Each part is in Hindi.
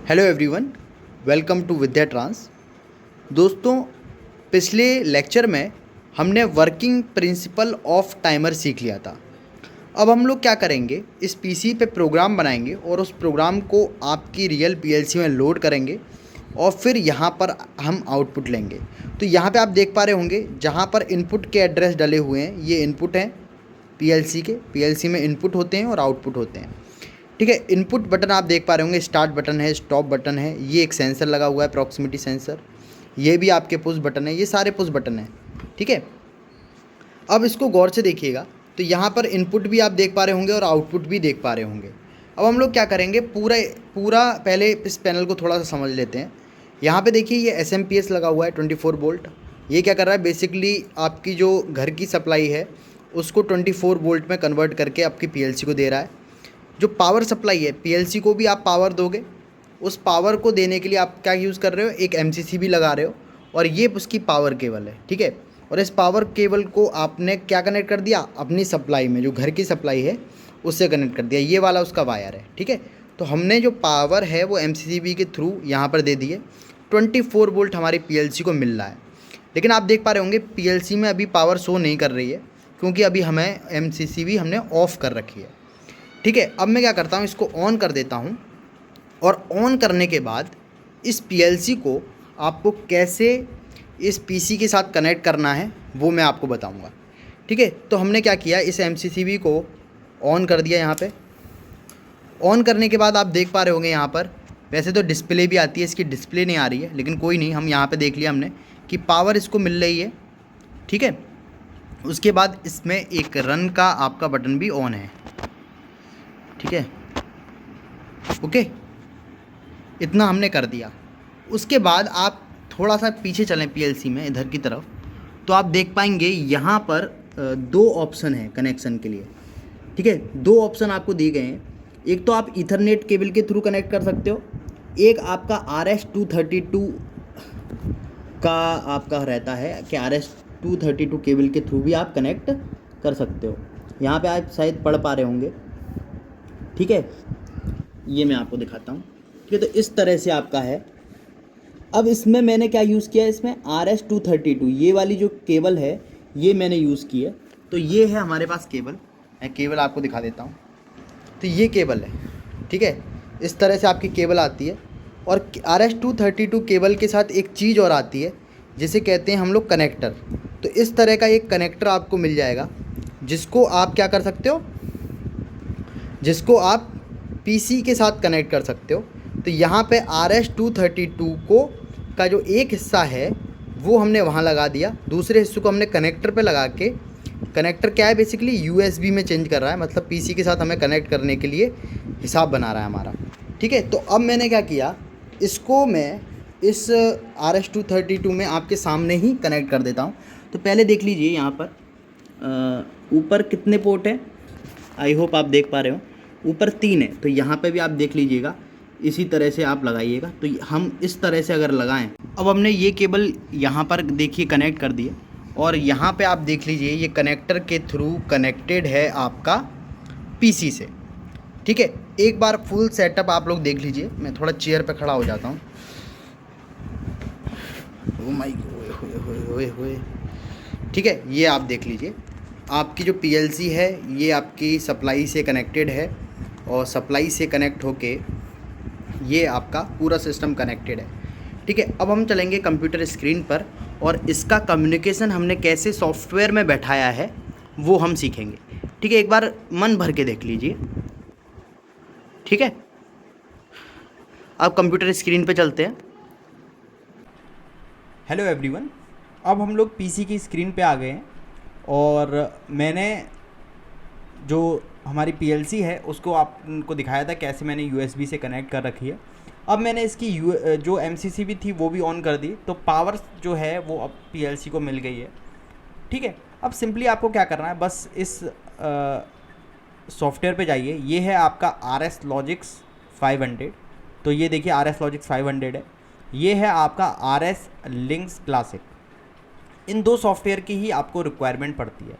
Hello everyone, welcome to Vidya trans. दोस्तों, पिछले लेक्चर में हमने वर्किंग प्रिंसिपल ऑफ टाइमर सीख लिया था। अब हम लोग क्या करेंगे, इस पीसी पे प्रोग्राम बनाएंगे और उस प्रोग्राम को आपकी रियल पीएलसी में लोड करेंगे और फिर यहाँ पर हम आउटपुट लेंगे। तो यहाँ पे आप देख पा रहे होंगे जहाँ पर इनपुट के एड्रेस डले हुए हैं, ये इनपुट हैं पीएलसी में इनपुट होते हैं और आउटपुट होते हैं। ठीक है, इनपुट बटन आप देख पा रहे होंगे, स्टार्ट बटन है, स्टॉप बटन है, ये एक सेंसर लगा हुआ है, प्रॉक्सिमिटी सेंसर, ये भी आपके पुश बटन है, ये सारे पुश बटन हैं। ठीक है, अब इसको गौर से देखिएगा तो यहाँ पर इनपुट भी आप देख पा रहे होंगे और आउटपुट भी देख पा रहे होंगे। अब हम लोग क्या करेंगे, पूरा पहले इस पैनल को थोड़ा सा समझ लेते हैं। यहाँ पे देखिए ये एसएमपीएस लगा हुआ है 24 वोल्ट। ये क्या कर रहा है, बेसिकली आपकी जो घर की सप्लाई है उसको 24 वोल्ट में कन्वर्ट करके आपकी पीएलसी को दे रहा है। जो पावर सप्लाई है, पीएलसी को भी आप पावर दोगे, उस पावर को देने के लिए आप क्या यूज़ कर रहे हो, एक एमसीसी भी लगा रहे हो और ये उसकी पावर केबल है। ठीक है, और इस पावर केबल को आपने क्या कनेक्ट कर दिया, अपनी सप्लाई में, जो घर की सप्लाई है उससे कनेक्ट कर दिया। ये वाला उसका वायर है। ठीक है, तो हमने जो पावर है वो एमसीसी के थ्रू यहाँ पर दे दी है। 24 वोल्ट हमारी पीएलसी को मिल रहा है। लेकिन आप देख पा रहे होंगे पीएलसी में अभी पावर शो नहीं कर रही है, क्योंकि अभी हमें एमसीसी भी हमने ऑफ़ कर रखी है। ठीक है, अब मैं क्या करता हूँ, इसको ऑन कर देता हूँ और ऑन करने के बाद इस पीएलसी को आपको कैसे इस पीसी के साथ कनेक्ट करना है वो मैं आपको बताऊँगा। ठीक है, तो हमने क्या किया, इस एमसीसीबी को ऑन कर दिया। यहाँ पे ऑन करने के बाद आप देख पा रहे होंगे यहाँ पर वैसे तो डिस्प्ले भी आती है, इसकी डिस्प्ले नहीं आ रही है, लेकिन कोई नहीं, हम यहाँ पे देख लिया हमने कि पावर इसको मिल रही है। ठीक है, उसके बाद इसमें एक रन का आपका बटन भी ऑन है। ठीक है, ओके, इतना हमने कर दिया। उसके बाद आप थोड़ा सा पीछे चलें पीएलसी में इधर की तरफ, तो आप देख पाएंगे यहाँ पर दो ऑप्शन है कनेक्शन के लिए। ठीक है, दो ऑप्शन आपको दिए गए हैं। एक तो आप ईथरनेट केबल के थ्रू कनेक्ट कर सकते हो, एक आपका RS-232 का आपका रहता है कि RS-232 केबल के थ्रू भी आप कनेक्ट कर सकते हो। यहाँ पे आप शायद पढ़ पा रहे होंगे। ठीक है, ये मैं आपको दिखाता हूँ। ठीक है, तो इस तरह से आपका है। अब इसमें मैंने क्या यूज़ किया, इसमें RS-232 ये वाली जो केबल है ये मैंने यूज़ की है। तो ये है हमारे पास केबल, मैं केबल आपको दिखा देता हूँ। तो ये केबल है। ठीक है, इस तरह से आपकी केबल आती है। और RS-232 केबल के साथ एक चीज़ और आती है जिसे कहते हैं हम लोग कनेक्टर। तो इस तरह का एक कनेक्टर आपको मिल जाएगा, जिसको आप क्या कर सकते हो, जिसको आप पीसी के साथ कनेक्ट कर सकते हो। तो यहाँ पे RS-232 को का जो एक हिस्सा है वो हमने वहाँ लगा दिया, दूसरे हिस्से को हमने कनेक्टर पे लगा के, कनेक्टर क्या है बेसिकली यूएसबी में चेंज कर रहा है, मतलब पीसी के साथ हमें कनेक्ट करने के लिए हिसाब बना रहा है हमारा। ठीक है, तो अब मैंने क्या किया, इसको मैं इस RS-232 में आपके सामने ही कनेक्ट कर देता हूँ। तो पहले देख लीजिए यहाँ पर ऊपर कितने पोर्ट हैं, आई होप आप देख पा रहे हो, ऊपर 3 है। तो यहाँ पे भी आप देख लीजिएगा, इसी तरह से आप लगाइएगा। तो हम इस तरह से अगर लगाएं, अब हमने ये केबल यहाँ पर देखिए कनेक्ट कर दिए और यहाँ पे आप देख लीजिए ये कनेक्टर के थ्रू कनेक्टेड है आपका पीसी से। ठीक है, एक बार फुल सेटअप आप लोग देख लीजिए। मैं थोड़ा चेयर पे खड़ा हो जाता हूँ। ओ माय होए। ठीक है, ये आप देख लीजिए, आपकी जो पीएलसी है ये आपकी सप्लाई से कनेक्टेड है और सप्लाई से कनेक्ट होके ये आपका पूरा सिस्टम कनेक्टेड है। ठीक है, अब हम चलेंगे कंप्यूटर स्क्रीन पर और इसका कम्युनिकेशन हमने कैसे सॉफ्टवेयर में बैठाया है वो हम सीखेंगे। ठीक है, एक बार मन भर के देख लीजिए। ठीक है, अब कंप्यूटर स्क्रीन पे चलते हैं। हेलो एवरीवन, अब हम लोग पीसी की स्क्रीन पे आ गए हैं और मैंने जो हमारी पीएलसी है उसको आपको दिखाया था कैसे मैंने यूएसबी से कनेक्ट कर रखी है। अब मैंने इसकी जो एमसीसी भी थी वो भी ऑन कर दी, तो पावर जो है वो अब पीएलसी को मिल गई है। ठीक है, अब सिंपली आपको क्या करना है, बस इस सॉफ्टवेयर पे जाइए। ये है आपका RS Logix 500। तो ये देखिए RS Logix 500 है। ये है आपका RS Linux Classic। इन दो सॉफ्टवेयर की ही आपको रिक्वायरमेंट पड़ती है।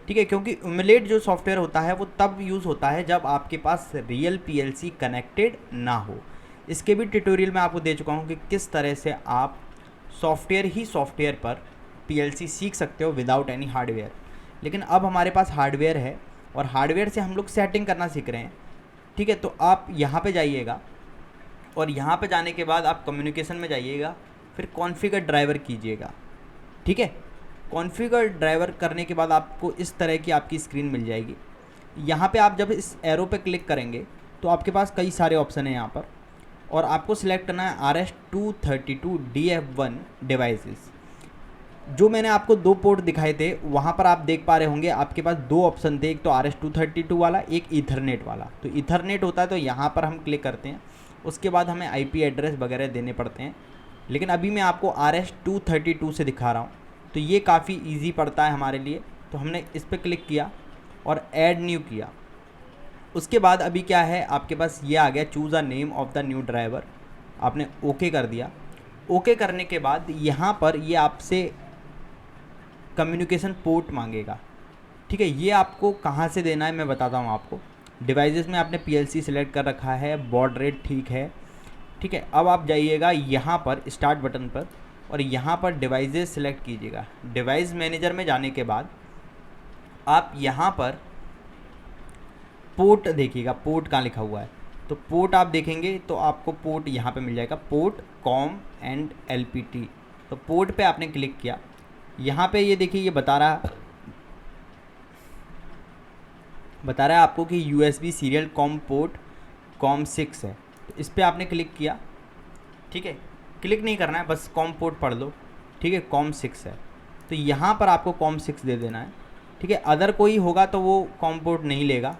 ठीक है, क्योंकि इमुलेट जो सॉफ्टवेयर होता है वो तब यूज़ होता है जब आपके पास रियल पीएलसी कनेक्टेड ना हो। इसके भी ट्यूटोरियल मैं आपको दे चुका हूँ कि किस तरह से आप सॉफ्टवेयर पर पीएलसी सीख सकते हो विदाउट एनी हार्डवेयर। लेकिन अब हमारे पास हार्डवेयर है और हार्डवेयर से हम लोग सेटिंग करना सीख रहे हैं। ठीक है, तो आप यहाँ पे जाइएगा और यहाँ पे जाने के बाद आप कम्युनिकेशन में जाइएगा, फिर कॉन्फ़िगर ड्राइवर कीजिएगा। ठीक है, कॉन्फ़िगर ड्राइवर करने के बाद आपको इस तरह की आपकी स्क्रीन मिल जाएगी। यहाँ पे आप जब इस एरो पे क्लिक करेंगे तो आपके पास कई सारे ऑप्शन हैं यहाँ पर, और आपको सिलेक्ट करना है RS-232DF1 डिवाइसेस। जो मैंने आपको 2 पोर्ट दिखाए थे वहाँ पर आप देख पा रहे होंगे आपके पास 2 ऑप्शन थे, एक तो RS-232 वाला, एक ईथरनेट वाला। तो ईथरनेट होता है तो यहाँ पर हम क्लिक करते हैं, उसके बाद हमें IP एड्रेस वगैरह देने पड़ते हैं। लेकिन अभी मैं आपको RS-232 से दिखा रहा हूँ, तो ये काफ़ी ईजी पड़ता है हमारे लिए। तो हमने इस पर क्लिक किया और ऐड न्यू किया। उसके बाद अभी क्या है, आपके पास ये आ गया choose a name of the new driver. आपने ओके कर दिया। ओके करने के बाद यहाँ पर ये आपसे कम्युनिकेशन पोर्ट मांगेगा। ठीक है, ये आपको कहाँ से देना है मैं बताता हूँ आपको। डिवाइसेस में आपने PLC सिलेक्ट कर रखा है, बॉड रेट ठीक है। ठीक है, अब आप जाइएगा यहाँ पर स्टार्ट बटन पर और यहाँ पर डिवाइसेस सिलेक्ट कीजिएगा। डिवाइस मैनेजर में जाने के बाद आप यहाँ पर पोर्ट देखिएगा, पोर्ट कहाँ लिखा हुआ है। तो पोर्ट आप देखेंगे तो आपको पोर्ट यहाँ पे मिल जाएगा, पोर्ट कॉम एंड LPT। तो पोर्ट पे आपने क्लिक किया। यहाँ पे ये देखिए, ये बता रहा है आपको कि USB serial com port com 6 है। तो इस पर आपने क्लिक किया। ठीक है, क्लिक नहीं करना है, बस कॉम पोर्ट पढ़ लो। ठीक है, कॉम 6 है तो यहाँ पर आपको कॉम 6 दे देना है। ठीक है, अदर कोई होगा तो वो कॉम पोर्ट नहीं लेगा।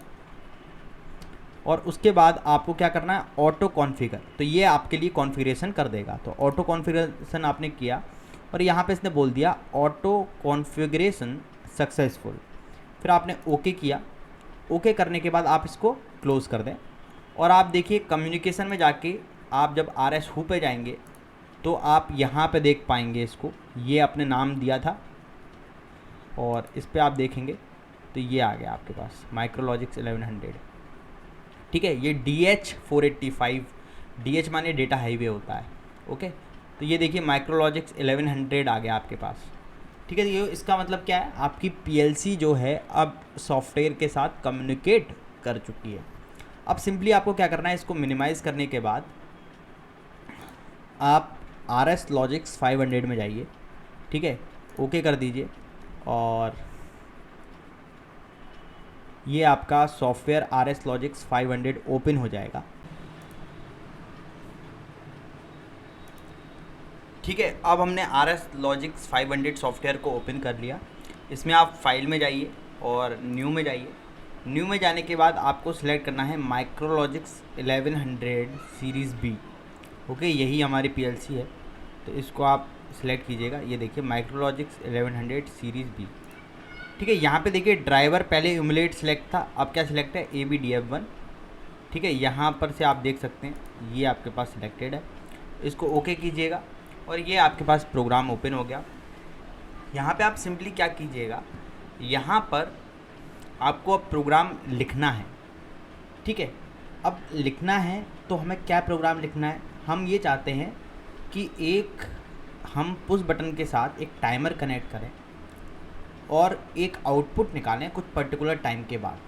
और उसके बाद आपको क्या करना है, ऑटो कॉन्फ़िगर। तो ये आपके लिए कॉन्फ़िगरेशन कर देगा। तो ऑटो कॉन्फ़िगरेशन आपने किया और यहाँ पे इसने बोल दिया ऑटो कॉन्फ़िगरेशन सक्सेसफुल। फिर आपने ओके किया। ओके करने के बाद आप इसको क्लोज़ कर दें। और आप देखिए कम्युनिकेशन में जाके आप जब RS हू पे जाएंगे तो आप यहाँ पे देख पाएंगे इसको, ये आपने नाम दिया था और इस पर आप देखेंगे तो ये आ गया आपके पास माइक्रोलॉजिक्स 1100। ठीक है, ये DH-485, DH माने डेटा हाईवे होता है। ओके, तो ये देखिए माइक्रोलॉजिक्स 1100 आ गया आपके पास। ठीक है, ये इसका मतलब क्या है, आपकी PLC जो है अब सॉफ्टवेयर के साथ कम्युनिकेट कर चुकी है। अब सिंपली आपको क्या करना है, इसको मिनिमाइज़ करने के बाद आप RS-Logix 500 में जाइए। ठीक है, ओके कर दीजिए और ये आपका सॉफ्टवेयर RS-Logix 500 ओपन हो जाएगा। ठीक है, अब हमने RS-Logix 500 सॉफ्टवेयर को ओपन कर लिया। इसमें आप फाइल में जाइए और न्यू में जाइए। न्यू में जाने के बाद आपको सिलेक्ट करना है माइक्रोलॉजिक्स 1100 सीरीज़ B। ओके, यही हमारी PLC है तो इसको आप सिलेक्ट कीजिएगा। ये देखिए माइक्रोलॉजिक्स 1100 सीरीज़ B। ठीक है, यहाँ पे देखिए ड्राइवर पहले इमुलेट सिलेक्ट था, अब क्या सिलेक्ट है, ABDF1। ठीक है, यहाँ पर से आप देख सकते हैं ये आपके पास सिलेक्टेड है। इसको ओके कीजिएगा और ये आपके पास प्रोग्राम ओपन हो गया। यहाँ पे आप सिंपली क्या कीजिएगा, यहाँ पर आपको अब प्रोग्राम लिखना है। ठीक है, अब लिखना है तो हमें क्या प्रोग्राम लिखना है, हम ये चाहते हैं कि एक हम पुश बटन के साथ एक टाइमर कनेक्ट करें और एक आउटपुट निकालें कुछ पर्टिकुलर टाइम के बाद।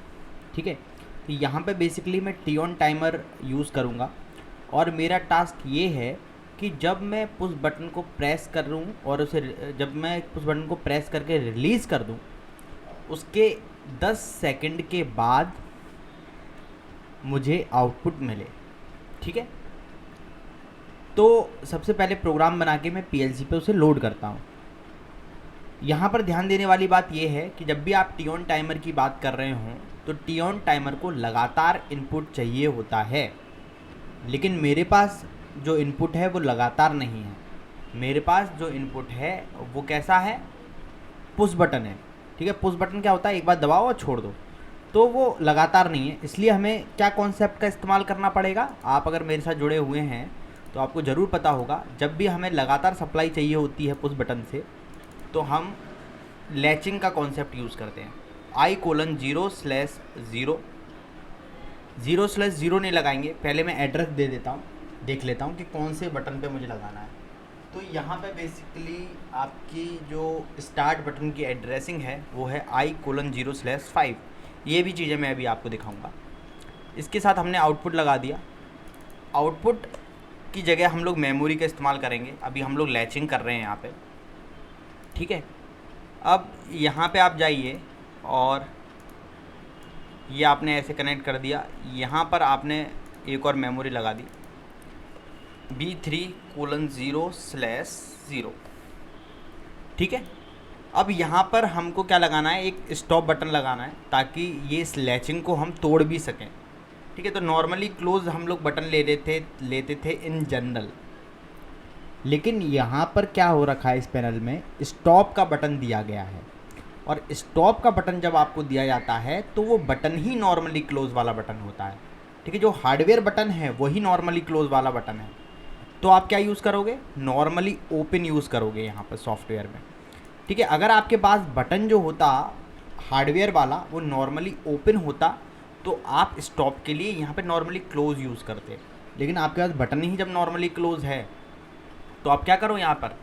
ठीक है, तो यहाँ पे बेसिकली मैं टी-ऑन टाइमर यूज़ करूँगा और मेरा टास्क ये है कि जब मैं पुश बटन को प्रेस कर लूँ और जब मैं पुश बटन को प्रेस करके रिलीज़ कर दूँ, उसके 10 सेकंड के बाद मुझे आउटपुट मिले। ठीक है, तो सबसे पहले प्रोग्राम बना के मैं PLC पे उसे लोड करता हूँ। यहाँ पर ध्यान देने वाली बात यह है कि जब भी आप टी-ऑन टाइमर की बात कर रहे हों तो टी-ऑन टाइमर को लगातार इनपुट चाहिए होता है, लेकिन मेरे पास जो इनपुट है वो लगातार नहीं है। मेरे पास जो इनपुट है वो कैसा है, पुश बटन है। ठीक है, पुश बटन क्या होता है, एक बार दबाओ और छोड़ दो, तो वो लगातार नहीं है। इसलिए हमें क्या कॉन्सेप्ट का इस्तेमाल करना पड़ेगा, आप अगर मेरे साथ जुड़े हुए हैं तो आपको ज़रूर पता होगा, जब भी हमें लगातार सप्लाई चाहिए होती है पुश बटन से तो हम लैचिंग का कॉन्सेप्ट यूज़ करते हैं। I:0/0 0/0 नहीं लगाएंगे, पहले मैं एड्रेस दे देता हूँ। देख लेता हूँ कि कौन से बटन पे मुझे लगाना है। तो यहाँ पे बेसिकली आपकी जो स्टार्ट बटन की एड्रेसिंग है वो है I:0/5। ये भी चीज़ें मैं अभी आपको दिखाऊंगा। इसके साथ हमने आउटपुट लगा दिया। आउटपुट की जगह हम लोग मेमोरी का इस्तेमाल करेंगे। अभी हम लोग लैचिंग कर रहे हैं यहाँ पे, ठीक है। अब यहाँ पे आप जाइए और ये आपने ऐसे कनेक्ट कर दिया। यहाँ पर आपने एक और मेमोरी लगा दी, B3:0/0, ठीक है। अब यहाँ पर हमको क्या लगाना है, एक स्टॉप बटन लगाना है ताकि ये इस लैचिंग को हम तोड़ भी सकें, ठीक है। तो नॉर्मली क्लोज हम लोग बटन लेते थे इन जनरल, लेकिन यहाँ पर क्या हो रखा है, इस पैनल में स्टॉप का बटन दिया गया है। और स्टॉप का बटन जब आपको दिया जाता है तो वो बटन ही नॉर्मली क्लोज वाला बटन होता है, ठीक है। जो हार्डवेयर बटन है वही नॉर्मली क्लोज वाला बटन है। तो आप क्या यूज़ करोगे, नॉर्मली ओपन यूज़ करोगे यहाँ पर सॉफ्टवेयर में, ठीक है। अगर आपके पास बटन जो होता हार्डवेयर वाला वो नॉर्मली ओपन होता तो आप स्टॉप के लिए यहाँ पे नॉर्मली क्लोज यूज़ करते, लेकिन आपके पास बटन ही जब नॉर्मली क्लोज है तो आप क्या करो, यहाँ पर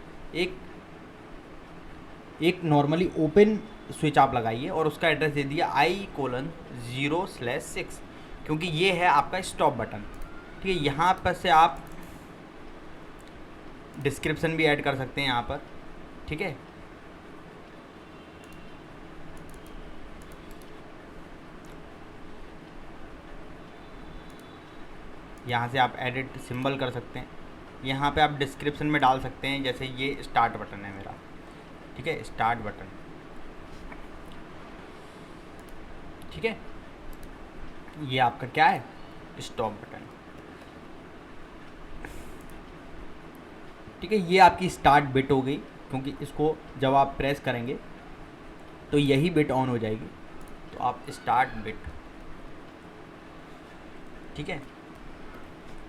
एक नॉर्मली ओपन स्विच आप लगाइए और उसका एड्रेस दे दिया I:0/6, क्योंकि ये है आपका स्टॉप बटन, ठीक है। यहाँ पर से आप डिस्क्रिप्शन भी ऐड कर सकते हैं यहाँ पर, ठीक है। यहाँ से आप एडिट सिंबल कर सकते हैं। यहाँ पे आप डिस्क्रिप्शन में डाल सकते हैं, जैसे ये स्टार्ट बटन है मेरा, ठीक है, स्टार्ट बटन, ठीक है। ये आपका क्या है, स्टॉप बटन, ठीक है। ये आपकी स्टार्ट बिट हो गई, क्योंकि इसको जब आप प्रेस करेंगे तो यही बिट ऑन हो जाएगी। तो आप स्टार्ट बिट, ठीक है।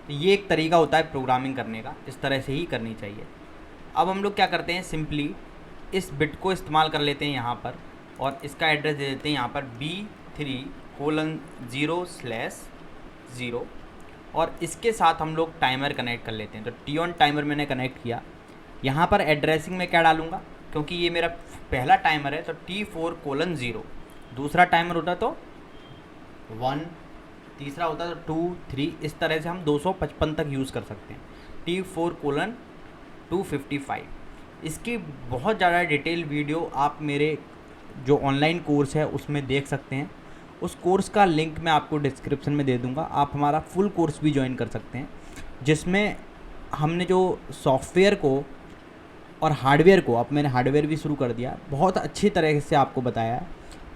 तो ये एक तरीका होता है प्रोग्रामिंग करने का, इस तरह से ही करनी चाहिए। अब हम लोग क्या करते हैं, सिंपली इस बिट को इस्तेमाल कर लेते हैं यहाँ पर और इसका एड्रेस दे देते हैं यहाँ पर B3:0/0 और इसके साथ हम लोग टाइमर कनेक्ट कर लेते हैं। तो टी ऑन टाइमर मैंने कनेक्ट किया। यहाँ पर एड्रेसिंग में क्या डालूँगा, क्योंकि ये मेरा पहला टाइमर है तो T4:0, दूसरा टाइमर होता तो 1, तीसरा होता तो 2, 3, इस तरह से हम 255 तक यूज़ कर सकते हैं। T4:255, इसकी बहुत ज़्यादा डिटेल वीडियो आप मेरे जो ऑनलाइन कोर्स है उसमें देख सकते हैं। उस कोर्स का लिंक मैं आपको डिस्क्रिप्शन में दे दूंगा। आप हमारा फुल कोर्स भी ज्वाइन कर सकते हैं, जिसमें हमने जो सॉफ्टवेयर को और हार्डवेयर को, अब मैंने हार्डवेयर भी शुरू कर दिया, बहुत अच्छी तरह से आपको बताया है।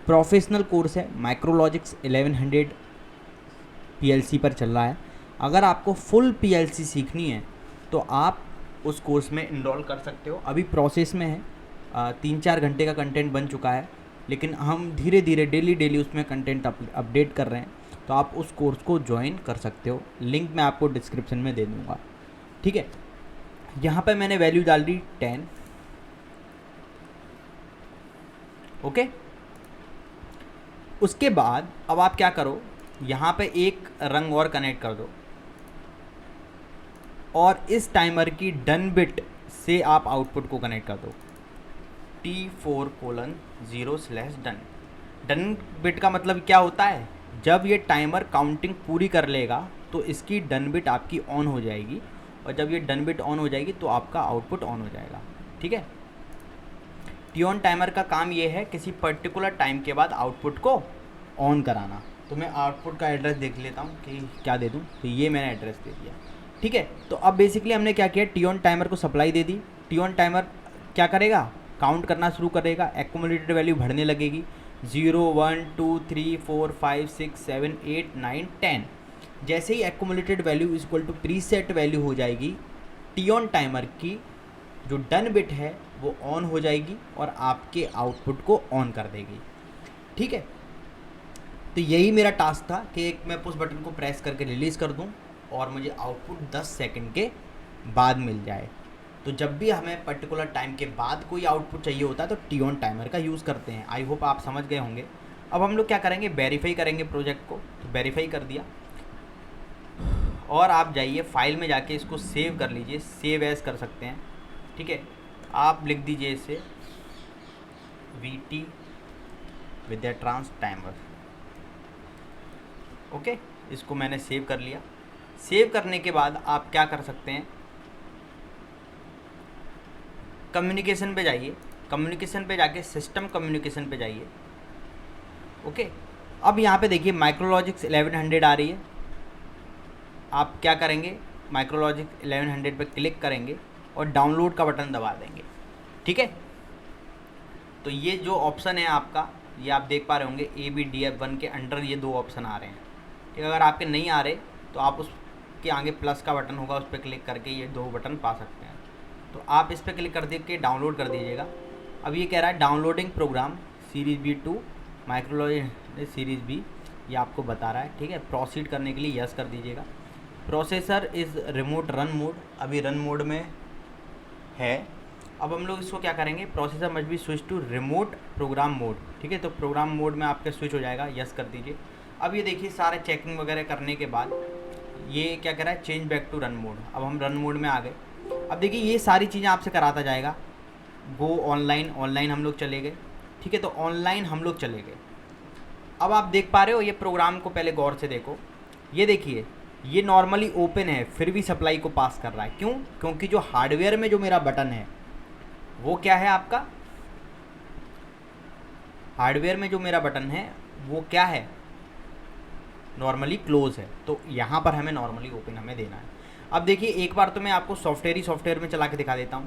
प्रोफेशनल कोर्स है, माइक्रोलॉजिक्स 1100 PLC पर चल रहा है। अगर आपको फुल PLC सीखनी है तो आप उस कोर्स में इनरोल कर सकते हो। अभी प्रोसेस में है, 3-4 घंटे का कंटेंट बन चुका है, लेकिन हम धीरे धीरे डेली उसमें कंटेंट अपडेट कर रहे हैं। तो आप उस कोर्स को ज्वाइन कर सकते हो, लिंक मैं आपको डिस्क्रिप्शन में दे दूँगा, ठीक है। यहाँ पे मैंने वैल्यू डाल दी 10, ओके। उसके बाद अब आप क्या करो, यहाँ पे एक रंग और कनेक्ट कर दो और इस टाइमर की डन बिट से आप आउटपुट को कनेक्ट कर दो, T4:0/done। डन बिट का मतलब क्या होता है, जब ये टाइमर काउंटिंग पूरी कर लेगा तो इसकी डन बिट आपकी ऑन हो जाएगी, और जब ये डन बिट ऑन हो जाएगी तो आपका आउटपुट ऑन हो जाएगा, ठीक है। टी ऑन टाइमर का काम ये है किसी पर्टिकुलर टाइम के बाद आउटपुट को ऑन कराना। तो मैं आउटपुट का एड्रेस देख लेता हूँ कि क्या दे दूँ। तो ये मैंने एड्रेस दे दिया, ठीक है। तो अब बेसिकली हमने क्या किया, टी ऑन टाइमर को supply they the. T on timer क्या करेगा, काउंट करना शुरू करेगा, एक्यूमुलेटेड वैल्यू बढ़ने लगेगी, 0, 1, 2, 3, 4, 5, 6, 7, 8, 9, 10। जैसे ही accumulated value equal to preset value हो जाएगी, टी ऑन टाइमर की जो डन बिट है वो ऑन हो जाएगी और आपके आउटपुट को ऑन कर देगी, ठीक है। तो यही मेरा टास्क था कि एक मैं पुश बटन को प्रेस करके रिलीज़ कर दूं और मुझे आउटपुट 10 सेकंड के बाद मिल जाए। तो जब भी हमें पर्टिकुलर टाइम के बाद कोई आउटपुट चाहिए होता है तो टी ऑन टाइमर का यूज़ करते हैं। आई होप आप समझ गए होंगे। अब हम लोग क्या करेंगे, वेरीफाई करेंगे प्रोजेक्ट को। तो वेरीफाई कर दिया और आप जाइए फाइल में जाके इसको सेव कर लीजिए, सेव एज कर सकते हैं। ठीक है, आप लिख दीजिए इसे VT विद्या ट्रांस टाइमर। ओके, इसको मैंने सेव कर लिया। सेव करने के बाद आप क्या कर सकते हैं, कम्युनिकेशन पे जाइए, कम्युनिकेशन पे जाके सिस्टम कम्युनिकेशन पे जाइए। ओके, अब यहाँ पे देखिए माइक्रोलॉजिक्स 1100 आ रही है। आप क्या करेंगे, माइक्रोलॉजिक्स 1100 पे क्लिक करेंगे और डाउनलोड का बटन दबा देंगे। ठीक है, तो ये जो ऑप्शन है आपका, ये आप देख पा रहे होंगे ABDF1 के अंडर ये 2 ऑप्शन आ रहे हैं। ठीक है, अगर आपके नहीं आ रहे तो आप उसके आगे प्लस का बटन होगा, उस पर क्लिक करके ये 2 बटन पा सकते हैं। तो आप इस पर क्लिक कर दे के डाउनलोड कर दीजिएगा। अब ये कह रहा है downloading program series B to micrologic series B, ये आपको बता रहा है। ठीक है, प्रोसीड करने के लिए यस कर दीजिएगा। Processor is remote run mode, अभी रन मोड में है। अब हम लोग इसको क्या करेंगे, processor must be switch to remote program mode. ठीक है, तो प्रोग्राम मोड में आपके स्विच हो जाएगा, यस कर दीजिए। अब ये देखिए सारे चेकिंग वगैरह करने के बाद ये क्या कह रहा है, change back to run mode. अब हम रन मोड में आ गए। अब देखिए ये सारी चीज़ें आपसे कराता जाएगा। गो ऑनलाइन, ऑनलाइन हम लोग चले गए। ठीक है, तो ऑनलाइन हम लोग चले गए। अब आप देख पा रहे हो ये प्रोग्राम को, पहले गौर से देखो। ये देखिए ये नॉर्मली ओपन है, फिर भी सप्लाई को पास कर रहा है। क्यों? क्योंकि जो हार्डवेयर में जो मेरा बटन है वो क्या है आपका, हार्डवेयर में जो मेरा बटन है वो क्या है, नॉर्मली क्लोज है। तो यहाँ पर हमें नॉर्मली ओपन हमें देना है। अब देखिए एक बार तो मैं आपको सॉफ्टवेयर में चला के दिखा देता हूँ।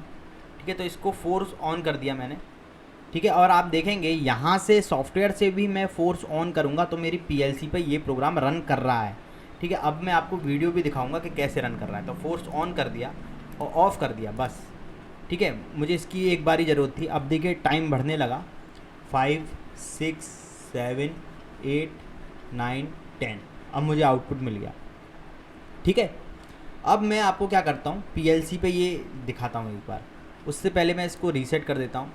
ठीक है, तो इसको फोर्स ऑन कर दिया मैंने। ठीक है, और आप देखेंगे यहाँ से सॉफ्टवेयर से भी मैं फोर्स ऑन करूँगा तो मेरी PLC पे ये प्रोग्राम रन कर रहा है। ठीक है, अब मैं आपको वीडियो भी दिखाऊंगा कि कैसे रन कर रहा है। तो फोर्स ऑन कर दिया और ऑफ़ कर दिया बस। ठीक है, मुझे इसकी एक बार ही ज़रूरत थी। अब देखिए टाइम बढ़ने लगा, 5 6 7 8 9 10। अब मुझे आउटपुट मिल गया। ठीक है, अब मैं आपको क्या करता हूँ, PLC पे ये दिखाता हूँ एक बार। उससे पहले मैं इसको रीसेट कर देता हूँ।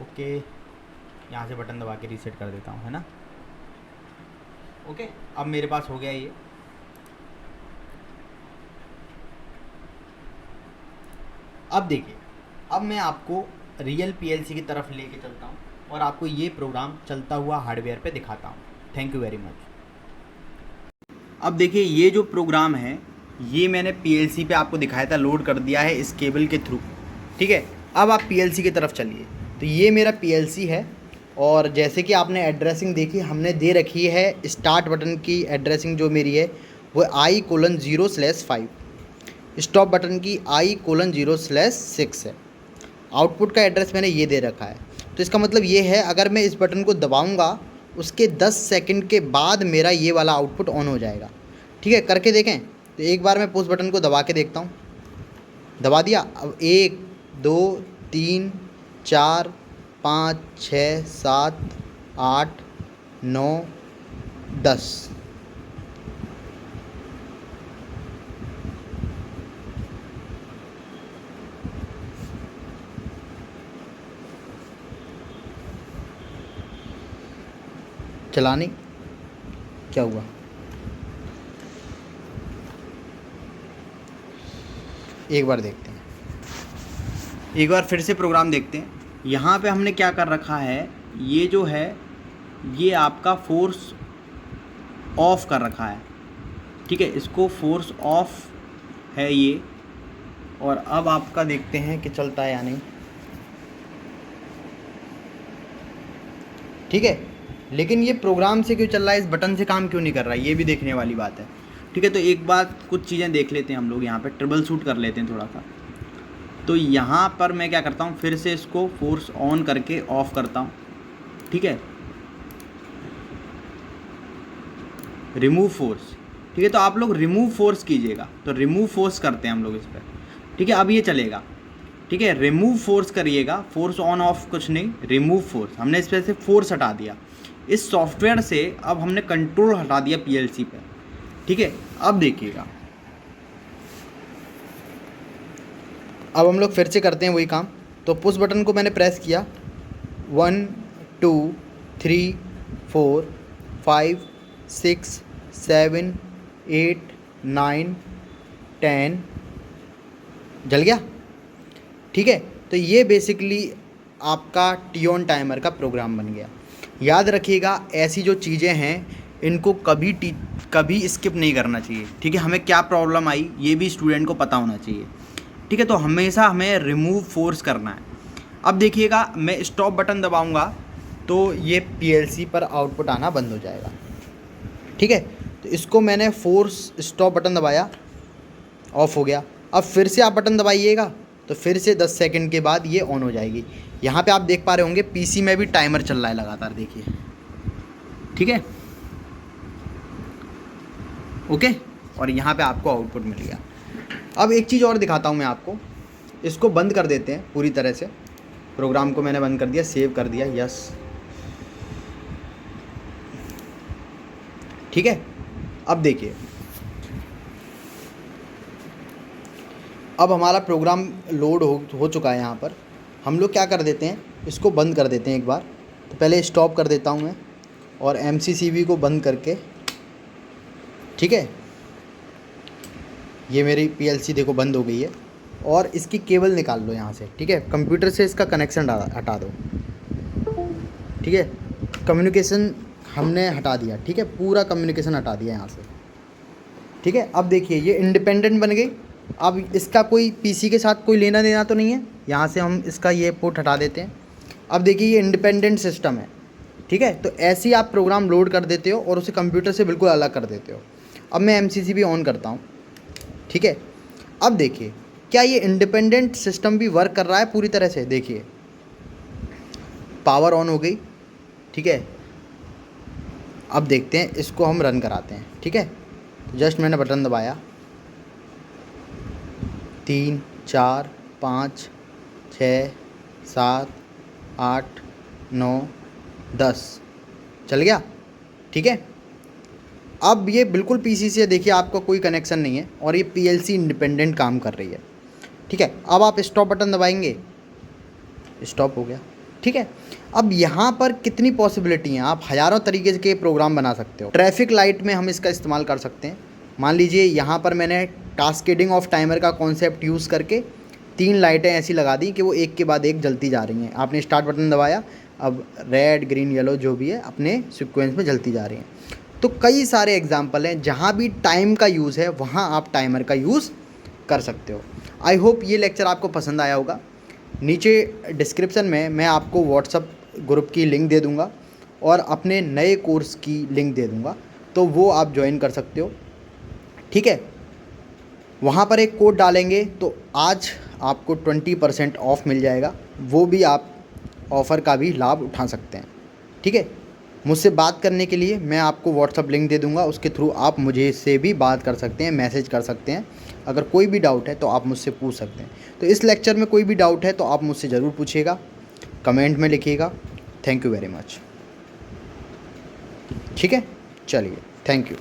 ओके, यहाँ से बटन दबा के रीसेट कर देता हूँ, है ना। ओके, अब मेरे पास हो गया ये। अब देखिए, अब मैं आपको रियल PLC की तरफ लेके चलता हूँ और आपको ये प्रोग्राम चलता हुआ हार्डवेयर पे दिखाता हूँ। Thank you very much. अब देखिए ये जो प्रोग्राम है ये मैंने PLC पे आपको दिखाया था, लोड कर दिया है इस केबल के थ्रू। ठीक है, अब आप PLC की तरफ चलिए। तो ये मेरा PLC है और जैसे कि आपने एड्रेसिंग देखी, हमने दे रखी है स्टार्ट बटन की एड्रेसिंग जो मेरी है वो I:0/5, स्टॉप बटन की I:0/6 है। आउटपुट का एड्रेस मैंने ये दे रखा है। तो इसका मतलब ये है अगर मैं इस बटन को दबाऊंगा उसके 10 सेकंड के बाद मेरा ये वाला आउटपुट ऑन हो जाएगा। ठीक है, करके देखें। तो एक बार मैं पुश बटन को दबा के देखता हूँ। दबा दिया। अब 1 2 3 4 5 6 7 8 9 10। चलाने क्या हुआ, एक बार देखते हैं, एक बार फिर से प्रोग्राम देखते हैं। यहाँ पे हमने क्या कर रखा है, ये जो है ये आपका फोर्स ऑफ कर रखा है। ठीक है, इसको फोर्स ऑफ है ये। और अब आपका देखते हैं कि चलता है या नहीं। ठीक है, लेकिन ये प्रोग्राम से क्यों चल रहा है, इस बटन से काम क्यों नहीं कर रहा है, ये भी देखने वाली बात है। ठीक है, तो एक बात कुछ चीज़ें देख लेते हैं हम लोग, यहाँ पे ट्रिबल शूट कर लेते हैं थोड़ा सा। तो यहाँ पर मैं क्या करता हूँ, फिर से इसको फोर्स ऑन करके ऑफ करता हूँ। ठीक है, रिमूव फोर्स। ठीक है, तो आप लोग रिमूव फोर्स कीजिएगा। तो रिमूव फोर्स करते हैं हम लोग इस पर। ठीक है, अब ये चलेगा। ठीक है, रिमूव फोर्स करिएगा, फोर्स ऑन ऑफ कुछ नहीं, रिमूव फोर्स। हमने इस पर से फोर्स हटा दिया। इस सॉफ्टवेयर से अब हमने कंट्रोल हटा दिया PLC पे। ठीक है, अब देखिएगा, अब हम लोग फिर से करते हैं वही काम। तो पुश बटन को मैंने प्रेस किया, 1 2 3 4 5 6 7 8 9 10 जल गया। ठीक है, तो ये बेसिकली आपका टी ऑन टाइमर का प्रोग्राम बन गया। याद रखिएगा, ऐसी जो चीज़ें हैं इनको कभी स्किप नहीं करना चाहिए। ठीक है, हमें क्या प्रॉब्लम आई ये भी स्टूडेंट को पता होना चाहिए। ठीक है, तो हमेशा हमें रिमूव फोर्स करना है। अब देखिएगा, मैं स्टॉप बटन दबाऊंगा तो ये पीएलसी पर आउटपुट आना बंद हो जाएगा। ठीक है, तो इसको मैंने फोर्स स्टॉप बटन दबाया, ऑफ हो गया। अब फिर से आप बटन दबाइएगा तो फिर से 10 सेकंड के बाद ये ऑन हो जाएगी। यहाँ पे आप देख पा रहे होंगे पीसी में भी टाइमर चल रहा है लगातार, देखिए। ठीक है, ओके, और यहाँ पे आपको आउटपुट मिल गया। अब एक चीज़ और दिखाता हूँ मैं आपको, इसको बंद कर देते हैं पूरी तरह से। प्रोग्राम को मैंने बंद कर दिया, सेव कर दिया, यस। ठीक है, अब देखिए, अब हमारा प्रोग्राम लोड हो चुका है। यहाँ पर हम लोग क्या कर देते हैं, इसको बंद कर देते हैं एक बार। तो पहले स्टॉप कर देता हूँ मैं और एमसीसीबी को बंद करके, ठीक है, ये मेरी पीएलसी देखो बंद हो गई है। और इसकी केबल निकाल लो यहाँ से। ठीक है, कंप्यूटर से इसका कनेक्शन हटा दो। ठीक है, कम्युनिकेशन हमने हटा दिया। ठीक है, पूरा कम्युनिकेशन हटा दिया यहाँ से। ठीक है, अब देखिए ये इंडिपेंडेंट बन गई। अब इसका कोई पीसी के साथ कोई लेना देना तो नहीं है। यहाँ से हम इसका ये पोर्ट हटा देते हैं। अब देखिए ये इंडिपेंडेंट सिस्टम है। ठीक है, तो ऐसे ही आप प्रोग्राम लोड कर देते हो और उसे कंप्यूटर से बिल्कुल अलग कर देते हो। अब मैं एमसीसीबी ऑन करता हूँ। ठीक है, अब देखिए क्या ये इंडिपेंडेंट सिस्टम भी वर्क कर रहा है पूरी तरह से। देखिए पावर ऑन हो गई। ठीक है, अब देखते हैं, इसको हम रन कराते हैं। ठीक है, जस्ट मैंने बटन दबाया, 3 4 5 6 7 8 9 10 चल गया। ठीक है, अब ये बिल्कुल पीसी से देखिए आपका कोई कनेक्शन नहीं है और ये पीएलसी इंडिपेंडेंट काम कर रही है। ठीक है, अब आप स्टॉप बटन दबाएंगे, स्टॉप हो गया। ठीक है, अब यहाँ पर कितनी पॉसिबिलिटी हैं, आप हज़ारों तरीके के प्रोग्राम बना सकते हो। ट्रैफिक लाइट में हम इसका इस्तेमाल कर सकते हैं। मान लीजिए यहाँ पर मैंने कास्केडिंग ऑफ टाइमर का कॉन्सेप्ट यूज़ करके 3 लाइटें ऐसी लगा दी कि वो एक के बाद एक जलती जा रही हैं। आपने स्टार्ट बटन दबाया, अब रेड ग्रीन येलो जो भी है अपने सीक्वेंस में जलती जा रही हैं। तो कई सारे एग्जाम्पल हैं जहाँ भी टाइम का यूज़ है वहाँ आप टाइमर का यूज़ कर सकते हो। आई होप ये लेक्चर आपको पसंद आया होगा। नीचे डिस्क्रिप्शन में मैं आपको व्हाट्सअप ग्रुप की लिंक दे दूँगा और अपने नए कोर्स की लिंक दे दूँगा, तो वो आप ज्वाइन कर सकते हो। ठीक है, वहाँ पर एक कोड डालेंगे तो आज आपको 20% ऑफ मिल जाएगा। वो भी आप ऑफ़र का भी लाभ उठा सकते हैं। ठीक है, मुझसे बात करने के लिए मैं आपको व्हाट्सअप लिंक दे दूंगा, उसके थ्रू आप मुझे से भी बात कर सकते हैं, मैसेज कर सकते हैं। अगर कोई भी डाउट है तो आप मुझसे पूछ सकते हैं। तो इस लेक्चर में कोई भी डाउट है तो आप मुझसे ज़रूर पूछिएगा, कमेंट में लिखिएगा। Thank you very much. ठीक है, चलिए, थैंक यू।